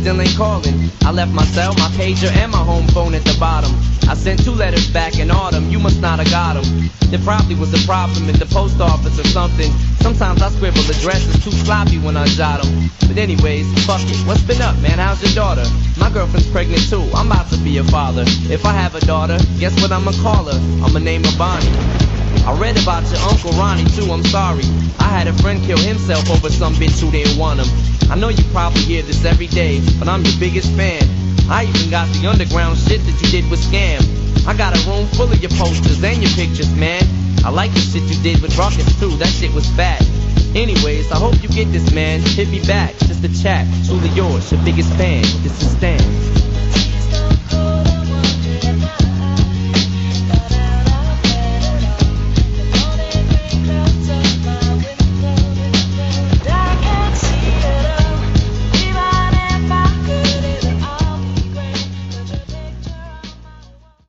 still ain't calling. I left my cell, my pager, and my home phone at the bottom. I sent 2 letters back in autumn, you must not have got them. There probably was a problem at the post office or something. Sometimes I scribble addresses too sloppy when I jot them. But anyways, fuck it, what's been up, man? How's your daughter? My girlfriend's pregnant too, I'm about to be a father. If I have a daughter, guess what I'ma call her? I'ma name her Bonnie. I read about your Uncle Ronnie too, I'm sorry. I had a friend kill himself over some bitch who didn't want him. I know you probably hear this every day, but I'm your biggest fan. I even got the underground shit that you did with Scam. I got a room full of your posters and your pictures, man. I like the shit you did with Ruckus too, that shit was fat. Anyways, I hope you get this, man. Hit me back, just a chat. Truly yours, your biggest fan. This is Stan.